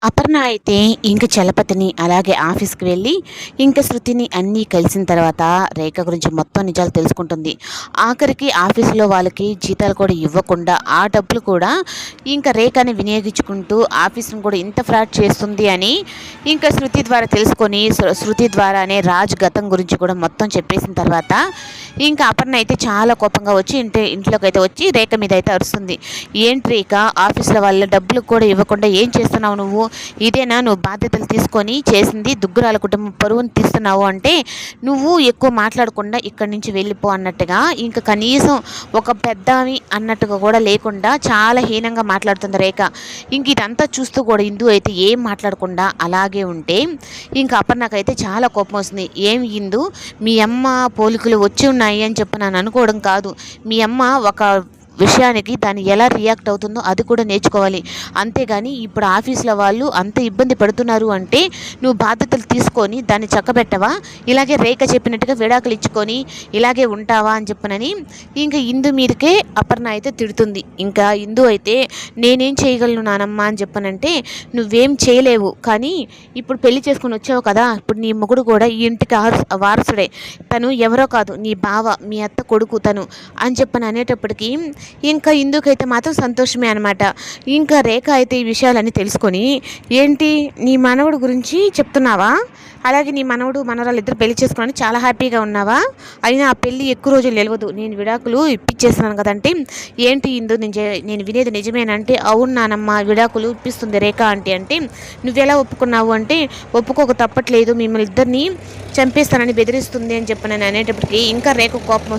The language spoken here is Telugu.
అపర్ణ అయితే ఇంక చలపతిని అలాగే ఆఫీస్‌కి వెళ్ళి, ఇంక శృతిని అన్నీ కలిసిన తర్వాత రేఖ గురించి మొత్తం నిజాలు తెలుసుకుంటుంది. ఆఖరికి ఆఫీస్‌లో వాళ్ళకి జీతాలు కూడా ఇవ్వకుండా, ఆ డబ్బులు కూడా ఇంక రేఖని వినియోగించుకుంటూ ఆఫీస్‌ని కూడా ఇంత ఫ్రాడ్ చేస్తుంది అని ఇంక శృతి ద్వారా తెలుసుకొని, శృతి ద్వారానే రాజ్ గతం గురించి కూడా మొత్తం చెప్పేసిన తర్వాత, ఇంక అపర్ణ అయితే చాలా కోపంగా వచ్చి ఇంట్లోకైతే వచ్చి రేఖ మీద అయితే అరుస్తుంది. "ఏంటి రేఖ, ఆఫీస్‌లో వాళ్ళ డబ్బులు కూడా ఇవ్వకుండా ఏం చేస్తున్నావు నువ్వు? ఇదేనా నువ్వు బాధ్యతలు తీసుకొని చేసింది? దుగ్గురాల కుటుంబం పరువుని తీస్తున్నావు అంటే నువ్వు ఎక్కువ మాట్లాడకుండా ఇక్కడి నుంచి వెళ్ళిపో" అన్నట్టుగా, ఇంక కనీసం ఒక పెద్దామి అన్నట్టుగా కూడా లేకుండా చాలా హీనంగా మాట్లాడుతుంది రేఖ. ఇంక ఇదంతా చూస్తూ కూడా ఇందు అయితే ఏం మాట్లాడకుండా అలాగే ఉంటే, ఇంక అపర్ణకైతే చాలా కోపం వస్తుంది. "ఏం ఇందు, మీ అమ్మ పోలికలు వచ్చి ఉన్నాయి అని చెప్పి నన్ను అనుకోవడం కాదు. మీ అమ్మ ఒక విషయానికి దాన్ని ఎలా రియాక్ట్ అవుతుందో అది కూడా నేర్చుకోవాలి. అంతేగాని ఇప్పుడు ఆఫీస్‌లో వాళ్ళు అంత ఇబ్బంది పడుతున్నారు అంటే నువ్వు బాధ్యతలు తీసుకొని దాన్ని చక్కబెట్టవా? ఇలాగే రేఖ చెప్పినట్టుగా విడాకులు ఇచ్చుకొని ఇలాగే ఉంటావా?" అని చెప్పనని ఇంక ఇందు మీదకే అపర్ణ అయితే తిడుతుంది. ఇంకా ఇందు అయితే "నేనేం చేయగలను నానమ్మ" అని చెప్పనంటే, "నువ్వేం చేయలేవు. కానీ ఇప్పుడు పెళ్లి చేసుకొని వచ్చావు కదా! ఇప్పుడు నీ మొగుడు కూడా ఈ ఇంటికి వారసుడే. తను ఎవరో కాదు, నీ బావ, మీ అత్త కొడుకు తను" అని చెప్పని అనేటప్పటికి ఇంకా ఇందుకైతే మాత్రం సంతోషమే అనమాట. ఇంకా రేఖ అయితే ఈ విషయాలన్నీ తెలుసుకొని, "ఏంటి, నీ మనవడు గురించి చెప్తున్నావా? అలాగే నీ మనవడు మనవరాలు ఇద్దరు పెళ్లి చేసుకుని చాలా హ్యాపీగా ఉన్నావా? అయినా ఆ పెళ్ళి ఎక్కువ రోజులు నిలవదు. నేను విడాకులు ఇప్పించేస్తున్నాను కదంటే, ఏంటి ఇందు, నేను వినేది నిజమేనంటే, అవును నానమ్మ, విడాకులు ఇప్పిస్తుంది రేఖ ఆంటీ అంటే, నువ్వెలా ఒప్పుకున్నావు అంటే, ఒప్పుకోక తప్పట్లేదు, మిమ్మల్ని ఇద్దరిని చంపేస్తానని బెదిరిస్తుంది అని చెప్పి నేను అనేటప్పటికి ఇంకా రేఖ కోపం